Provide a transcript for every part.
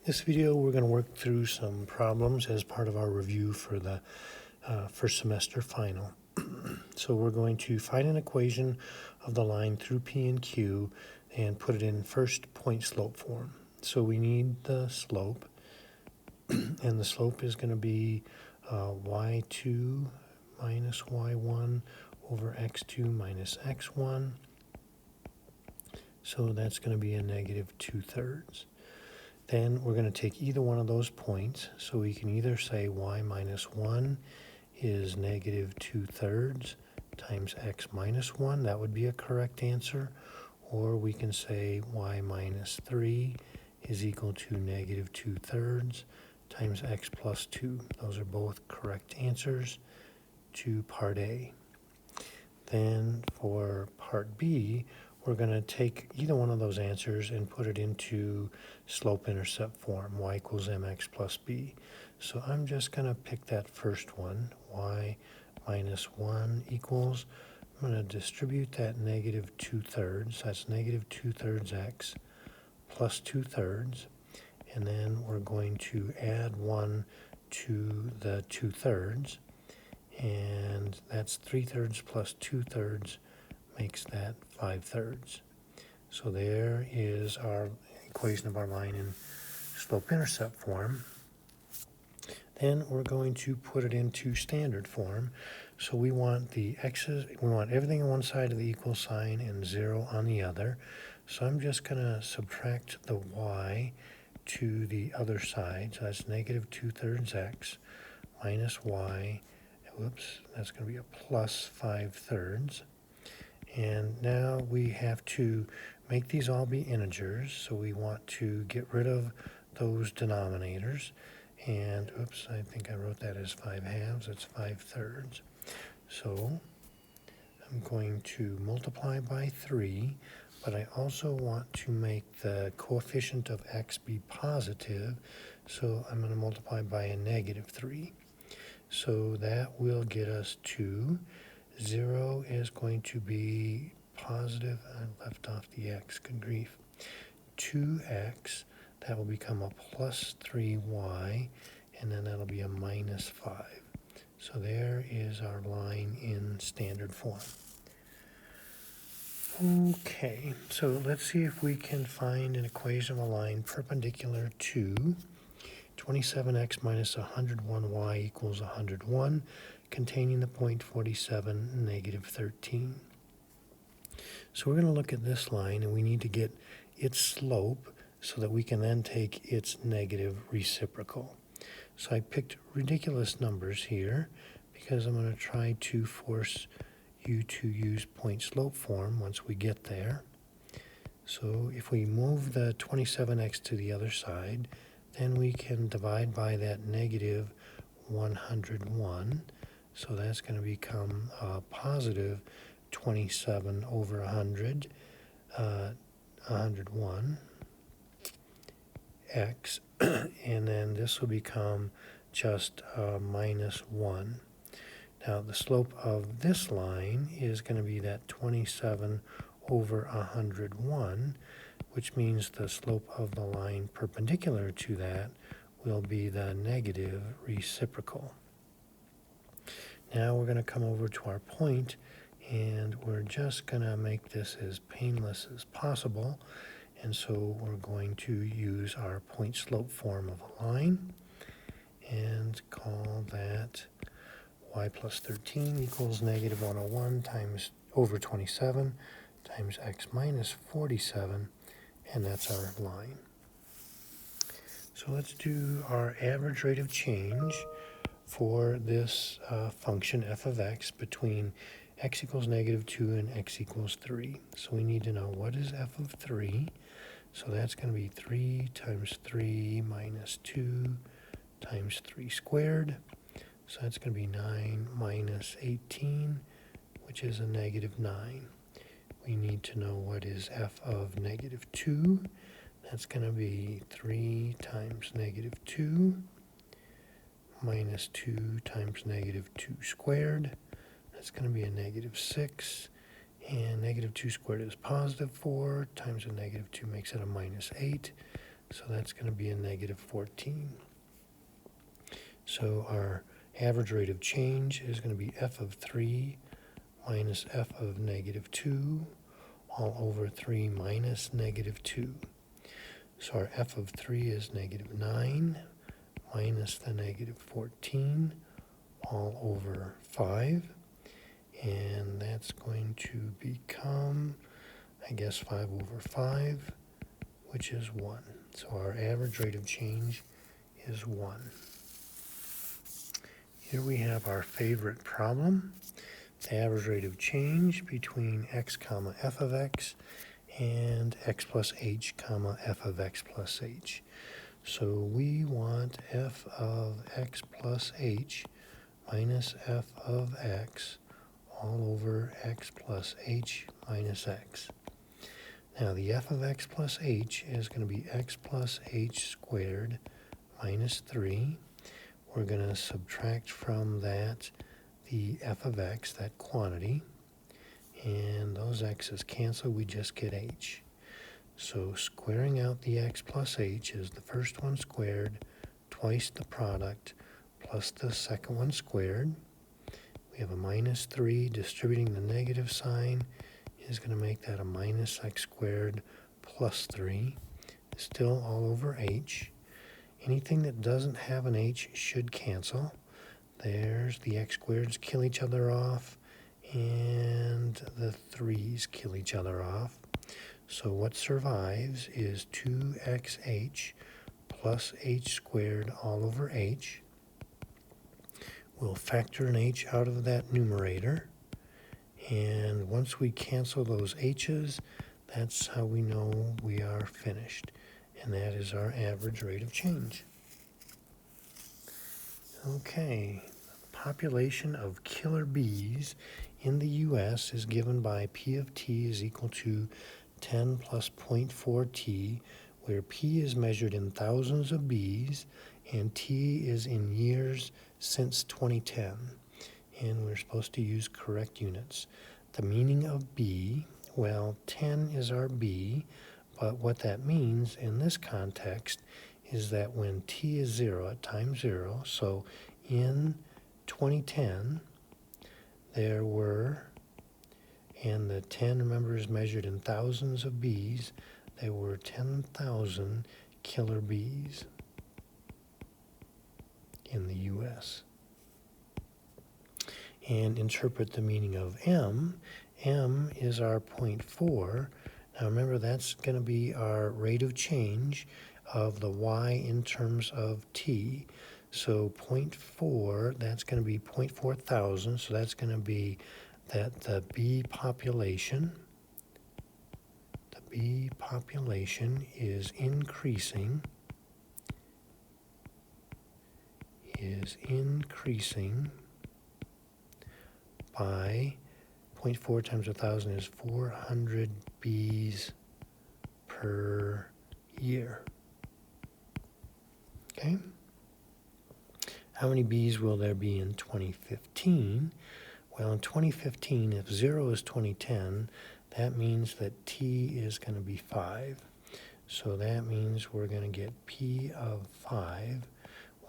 This video, we're going to work through some problems as part of our review for the first semester final. So we're going to find an equation of the line through P and Q and put it in first point slope form. So we need the slope, and the slope is going to be y2 minus y1 over x2 minus x1. So that's going to be a negative 2/3. Then we're going to take either one of those points, so we can either say y minus 1 is negative 2/3 times x minus 1, that would be a correct answer, or we can say y minus 3 is equal to negative 2/3 times x plus 2. Those are both correct answers to part A. Then for part B, we're going to take either one of those answers and put it into slope-intercept form, y equals mx plus b. So I'm just going to pick that first one, y minus 1 equals, I'm going to distribute that negative 2/3, that's negative 2/3 x plus 2/3, and then we're going to add 1 to the 2/3, and that's 3/3 plus 2/3 makes that 5/3. So there is our equation of our line in slope-intercept form. Then we're going to put it into standard form. So we want the x's, we want everything on one side of the equal sign and 0 on the other. So I'm just going to subtract the y to the other side. So that's negative 2/3 x minus y, whoops, that's going to be a plus 5/3. And now we have to make these all be integers, so we want to get rid of those denominators. And, oops, I think I wrote that as 5/2, that's 5/3. So I'm going to multiply by 3, but I also want to make the coefficient of x be positive, so I'm going to multiply by a negative 3. So that will get us to 0 is going to be positive, I left off the x, good grief, 2x, that will become a plus 3y, and then that'll be a minus 5. So there is our line in standard form. Okay, so let's see if we can find an equation of a line perpendicular to 27x minus 101y equals 101, containing the point 47, negative 13. So we're going to look at this line, and we need to get its slope so that we can then take its negative reciprocal. So I picked ridiculous numbers here because I'm going to try to force you to use point slope form once we get there. So if we move the 27x to the other side, then we can divide by that negative 101. So that's going to become positive 27 over 100, 101 x, and then this will become just minus 1. Now the slope of this line is going to be that 27 over 101, which means the slope of the line perpendicular to that will be the negative reciprocal. Now we're going to come over to our point, and we're just going to make this as painless as possible. And so we're going to use our point slope form of a line and call that y plus 13 equals negative 101 times over 27 times x minus 47, and that's our line. So let's do our average rate of change for this function f of x between x equals negative 2 and x equals 3. So we need to know what is f of 3. So that's going to be 3 times 3 minus 2 times 3 squared. So that's going to be 9 minus 18, which is a negative 9. We need to know what is f of negative 2. That's going to be 3 times negative 2 minus 2 times negative 2 squared. That's going to be a negative 6. And negative 2 squared is positive 4 times a negative 2 makes it a minus 8. So that's going to be a negative 14. So our average rate of change is going to be f of 3 minus f of negative 2 all over 3 minus negative 2. So our f of 3 is negative 9 minus the negative 14 all over 5. And that's going to become, I guess, 5 over 5, which is 1. So our average rate of change is 1. Here we have our favorite problem, the average rate of change between x comma f of x and x plus h comma f of x plus h. So we want f of x plus h minus f of x all over x plus h minus x. Now the f of x plus h is going to be x plus h squared minus 3. We're going to subtract from that the f of x, that quantity, and those x's cancel, we just get h. So squaring out the x plus h is the first one squared, twice the product, plus the second one squared. We have a minus 3, distributing the negative sign is going to make that a minus x squared plus 3, still all over h. Anything that doesn't have an h should cancel. There's the x squareds kill each other off, and the 3's kill each other off. So what survives is 2xh plus h squared all over h. We'll factor an h out of that numerator, and once we cancel those h's, that's how we know we are finished, and that is our average rate of change. Okay, the population of killer bees in the U.S. is given by P of t is equal to 10 plus 0.4 t, where P is measured in thousands of bees and T is in years since 2010. And we're supposed to use correct units. The meaning of B, well, 10 is our B, but what that means in this context is that when T is 0 at time 0, so in 2010, there were, and the 10, remember, is measured in thousands of bees, there were 10,000 killer bees in the U.S. And interpret the meaning of M. M is our 0.4. Now remember, that's going to be our rate of change of the y in terms of t. So 0.4, that's going to be 0.4 thousand, so that's going to be that the bee population is increasing by 0.4 times 1,000 is 400 bees per year. Okay? How many bees will there be in 2015? Well, in 2015, if 0 is 2010, that means that T is going to be 5. So that means we're going to get P of 5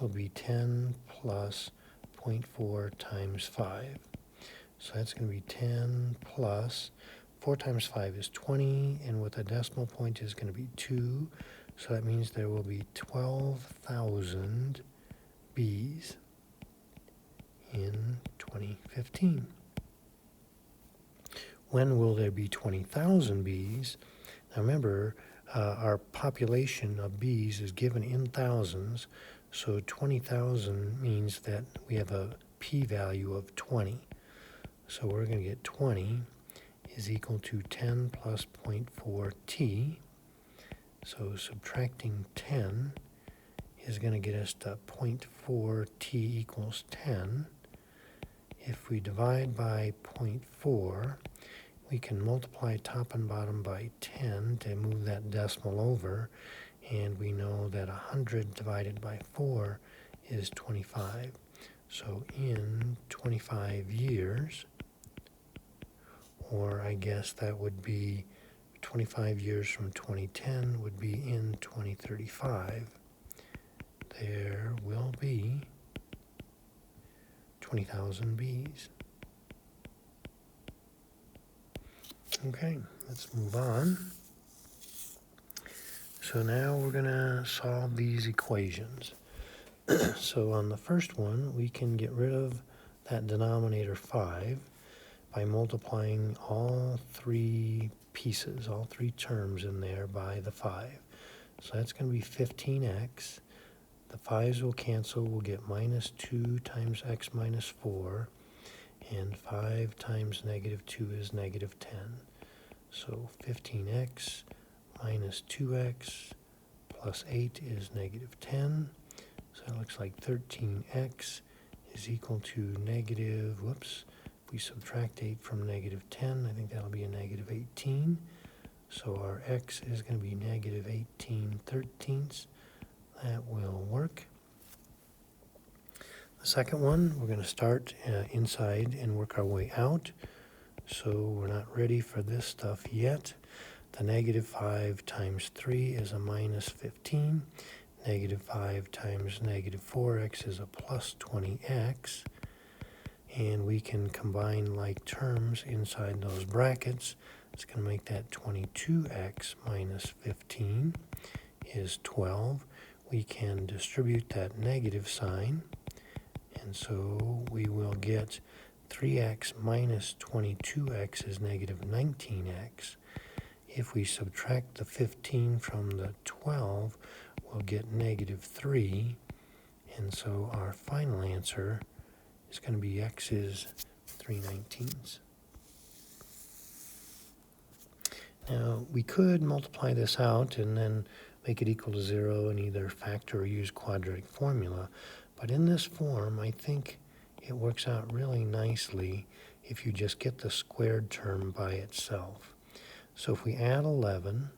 will be 10 plus 0.4 times 5. So that's going to be 10 plus 4 times 5 is 20, and with a decimal point is going to be 2. So that means there will be 12,000 bees in 2015. When will there be 20,000 bees? Now remember, our population of bees is given in thousands, so 20,000 means that we have a p-value of 20. So we're going to get 20 is equal to 10 plus 0.4 t. So subtracting 10 is going to get us to 0.4 t equals 10. If we divide by 0.4, we can multiply top and bottom by 10 to move that decimal over, and we know that 100 divided by 4 is 25. So in 25 years, or I guess that would be 25 years from 2010 would be in 2035. There will be 20,000 bees. Okay, let's move on. So now we're going to solve these equations. So on the first one, we can get rid of that denominator 5 by multiplying all three pieces, all three terms in there by the 5. So that's going to be 15x. The 5's will cancel. We'll get minus 2 times x minus 4. And 5 times negative 2 is negative 10. So 15x minus 2x plus 8 is negative 10. So it looks like 13x is equal to negative, whoops, if we subtract 8 from negative 10, I think that'll be a negative 18. So our x is going to be negative 18/13. That will work. The second one, we're going to start inside and work our way out. So we're not ready for this stuff yet. The negative 5 times 3 is a minus 15. Negative 5 times negative 4x is a plus 20x. And we can combine like terms inside those brackets. It's going to make that 22x minus 15 is 12. We can distribute that negative sign. And so we will get 3x minus 22x is negative 19x. If we subtract the 15 from the 12, we'll get negative 3. And so our final answer is going to be x is 3/19. Now, we could multiply this out and then make it equal to 0 and either factor or use quadratic formula. But in this form, I think it works out really nicely if you just get the squared term by itself. So if we add 11,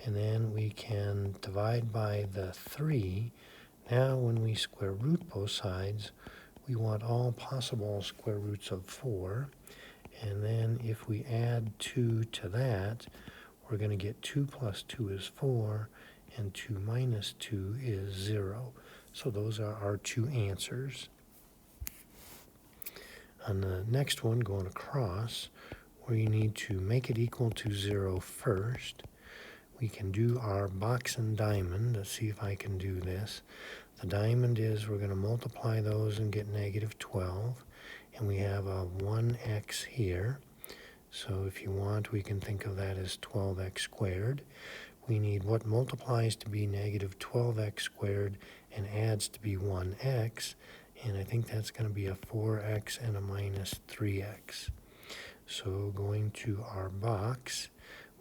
and then we can divide by the 3, now when we square root both sides, we want all possible square roots of 4. And then if we add 2 to that, we're going to get 2 plus 2 is 4, and 2 minus 2 is 0. So those are our two answers. On the next one, going across, we need to make it equal to 0 first. We can do our box and diamond. Let's see if I can do this. The diamond is we're going to multiply those and get negative 12. And we have a 1x here. So if you want, we can think of that as 12x squared. We need what multiplies to be negative 12x squared and adds to be 1x. And I think that's going to be a 4x and a minus 3x. So going to our box,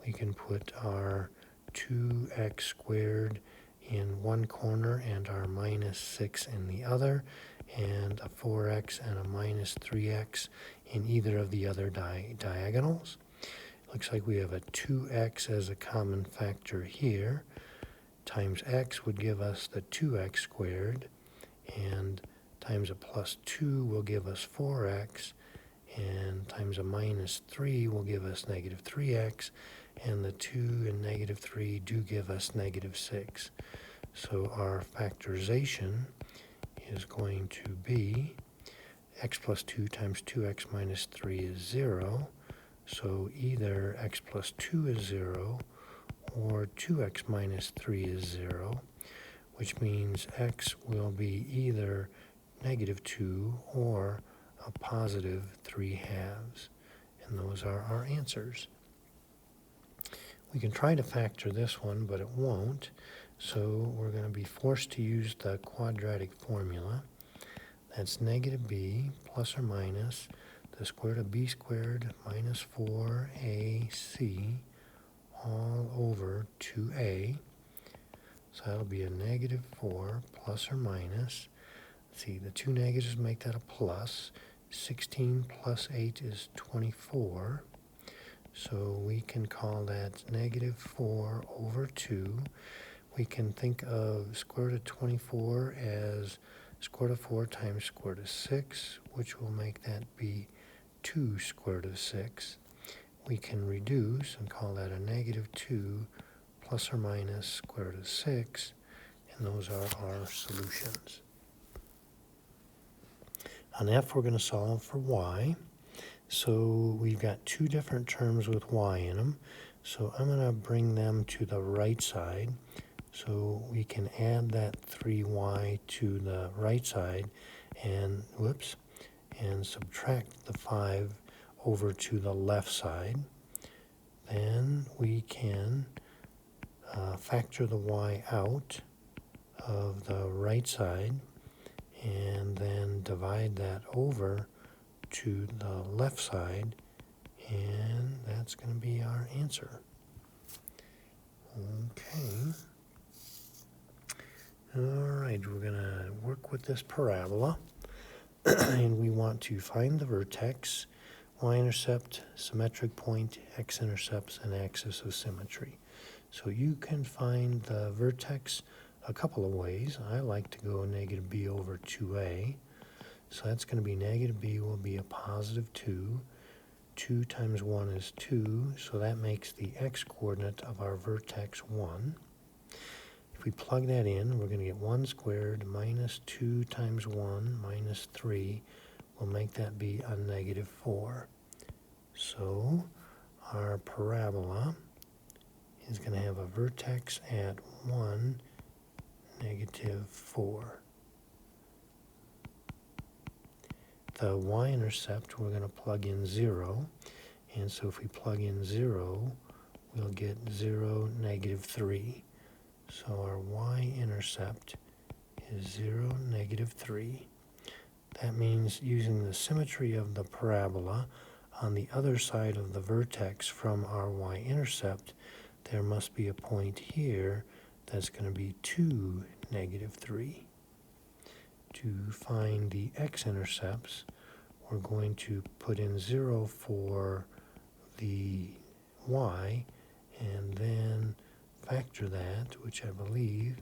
we can put our 2x squared in one corner and our minus 6 in the other, and a 4x and a minus 3x in either of the other diagonals. Looks like we have a 2x as a common factor here. Times x would give us the 2x squared, and times a plus 2 will give us 4x, and times a minus 3 will give us negative 3x, and the 2 and negative 3 do give us negative 6. So our factorization is going to be x plus 2 times 2x minus 3 is 0. So either x plus 2 is 0 or 2x minus 3 is 0, which means x will be either negative 2 or a positive 3/2. And those are our answers. We can try to factor this one, but it won't. So we're going to be forced to use the quadratic formula. That's negative b plus or minus the square root of b squared minus 4ac all over 2a. So that'll be a negative 4 plus or minus. Let's see, the two negatives make that a plus. 16 plus 8 is 24. So we can call that negative 4 over 2. We can think of square root of 24 as square root of 4 times square root of 6, which will make that be 2 square root of 6. we can reduce and call that a negative 2 plus or minus square root of 6, and those are our solutions. On F, we're going to solve for y. So we've got two different terms with y in them. So I'm going to bring them to the right side. So we can add that 3y to the right side and, and subtract the 5 over to the left side. Then we can factor the y out of the right side and then divide that over to the left side, and that's going to be our answer. Okay. All right, we're going to work with this parabola, and we want to find the vertex, y-intercept, symmetric point, x-intercepts, and axis of symmetry. So you can find the vertex a couple of ways. I like to go negative b over 2a. So that's going to be negative b will be a positive 2. 2 times 1 is 2, so that makes the x-coordinate of our vertex 1. If we plug that in, we're going to get 1 squared minus 2 times 1 minus 3 will make that be a negative 4. So our parabola is going to have a vertex at 1, negative 4. The y-intercept, we're going to plug in 0. And so if we plug in 0, we'll get 0, negative 3. So our y-intercept is 0, negative 3. That means using the symmetry of the parabola on the other side of the vertex from our y-intercept, there must be a point here that's going to be 2, negative 3. To find the x-intercepts, we're going to put in 0 for the y, and then factor that, which I believe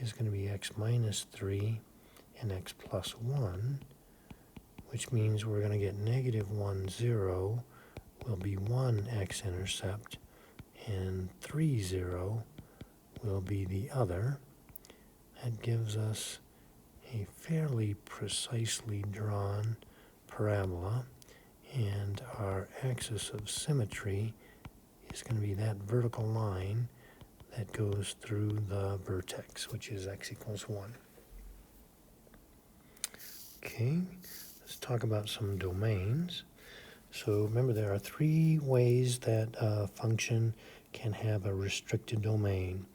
is going to be x minus 3 and x plus 1, which means we're going to get negative 1, 0 will be 1 x-intercept, and 3, 0 will be the other. That gives us a fairly precisely drawn parabola, and our axis of symmetry is going to be that vertical line that goes through the vertex, which is x equals 1. Okay, let's talk about some domains. So remember, there are three ways that a function can have a restricted domain.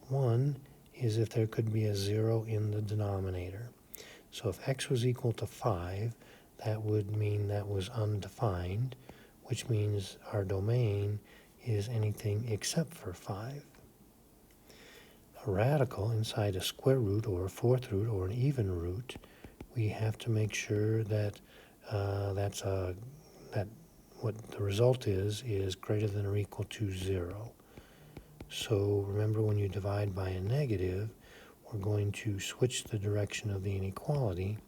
One is if there could be a 0 in the denominator. So if x was equal to 5, that would mean that was undefined, which means our domain is anything except for 5. A radical inside a square root or a fourth root or an even root, we have to make sure that that what the result is greater than or equal to 0. So remember, when you divide by a negative, we're going to switch the direction of the inequality.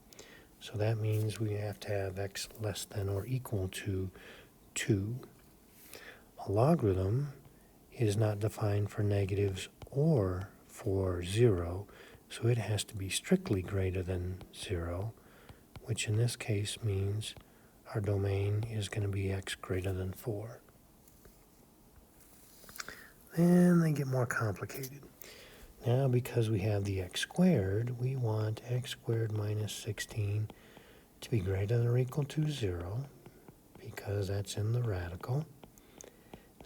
So that means we have to have x less than or equal to 2. A logarithm is not defined for negatives or for 0, so it has to be strictly greater than 0, which in this case means our domain is going to be x greater than 4. Then they get more complicated. Now, because we have the x squared, we want x squared minus 16 to be greater than or equal to 0, because that's in the radical.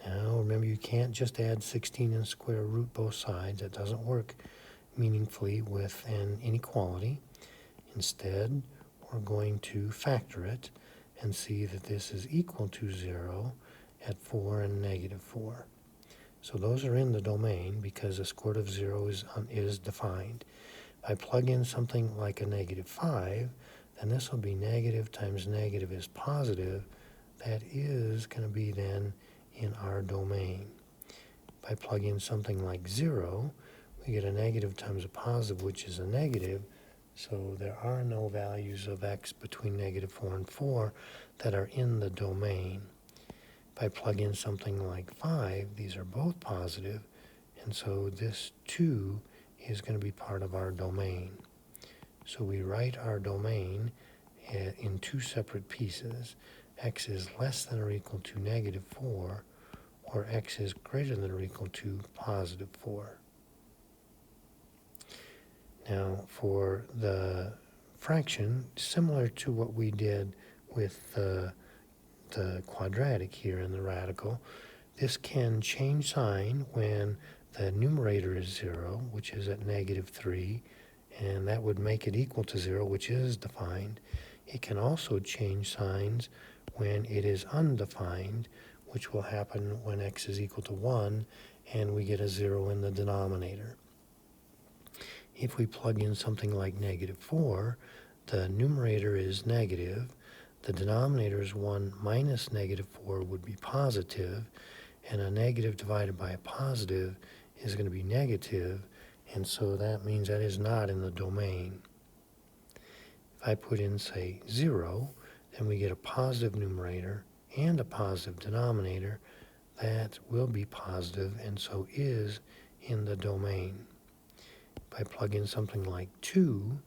Now, remember, you can't just add 16 and square root both sides. That doesn't work meaningfully with an inequality. Instead, we're going to factor it and see that this is equal to 0 at 4 and negative 4. So those are in the domain because the square root of 0 is defined. If I plug in something like a negative 5, then this will be negative times negative is positive. That is going to be then in our domain. If I plug in something like 0, we get a negative times a positive, which is a negative. So there are no values of x between negative 4 and 4 that are in the domain. If I plug in something like 5, these are both positive, and so this 2 is going to be part of our domain. So we write our domain in two separate pieces. X is less than or equal to negative 4, or x is greater than or equal to positive 4. Now, for the fraction, similar to what we did with the quadratic here in the radical, this can change sign when the numerator is 0, which is at negative 3, and that would make it equal to 0, which is defined. It can also change signs when it is undefined, which will happen when x is equal to 1, and we get a 0 in the denominator. If we plug in something like negative 4, the numerator is negative, the denominator is 1 minus negative 4 would be positive, and a negative divided by a positive is going to be negative, and so that means that is not in the domain. If I put in, say, 0, then we get a positive numerator and a positive denominator. That will be positive, and so is in the domain. If I plug in something like 2,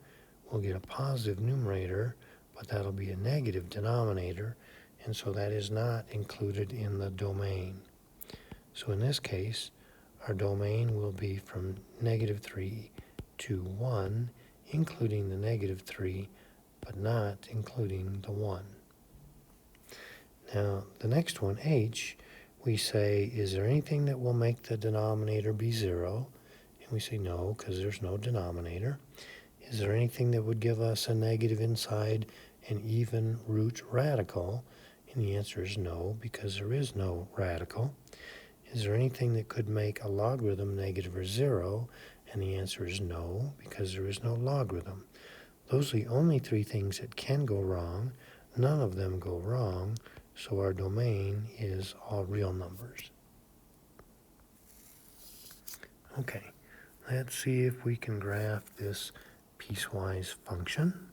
we'll get a positive numerator, but that'll be a negative denominator, and so that is not included in the domain. So in this case, our domain will be from negative 3 to 1, including the negative 3, but not including the 1. Now, the next one, h, we say, is there anything that will make the denominator be 0? And we say no, because there's no denominator. Is there anything that would give us a negative inside an even root radical? And the answer is no, because there is no radical. Is there anything that could make a logarithm negative or 0? And the answer is no, because there is no logarithm. Those are the only three things that can go wrong. None of them go wrong, so our domain is all real numbers. Okay, let's see if we can graph this piecewise function.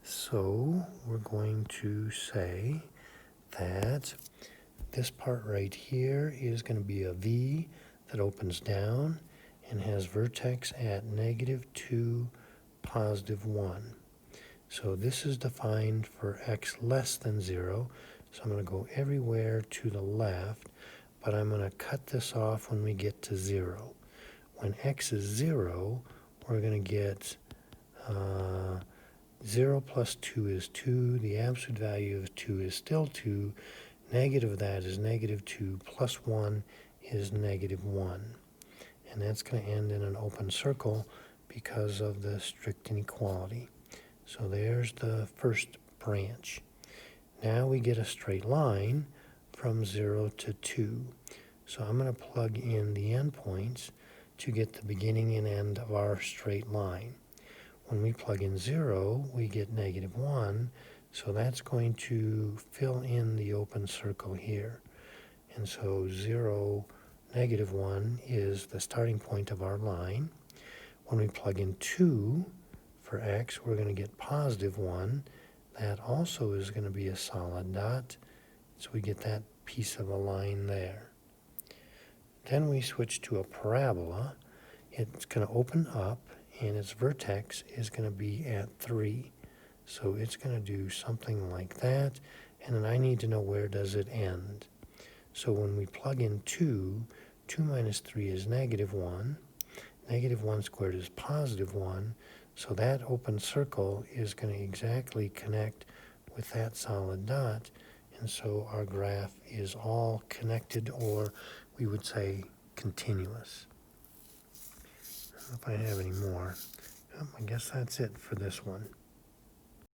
So we're going to say that this part right here is going to be a V that opens down and has vertex at negative 2, positive 1. So this is defined for x less than 0. So I'm going to go everywhere to the left, but I'm going to cut this off when we get to 0. When x is 0, we're going to get 0 plus 2 is 2. The absolute value of 2 is still 2. Negative of that is negative 2 plus 1 is negative 1. And that's going to end in an open circle because of the strict inequality. So there's the first branch. Now we get a straight line from 0 to 2. So I'm going to plug in the endpoints to get the beginning and end of our straight line. When we plug in 0, we get negative 1. So that's going to fill in the open circle here. And so 0, negative 1 is the starting point of our line. When we plug in 2 for x, we're going to get positive 1. That also is going to be a solid dot. So we get that piece of a line there. Then we switch to a parabola. It's going to open up, and its vertex is going to be at 3. So it's going to do something like that, and then I need to know where does it end. So when we plug in 2, 2 minus 3 is negative 1. Negative 1 squared is positive 1. So that open circle is going to exactly connect with that solid dot, and so our graph is all connected, or we would say continuous. I don't know if I have any more. I guess that's it for this one.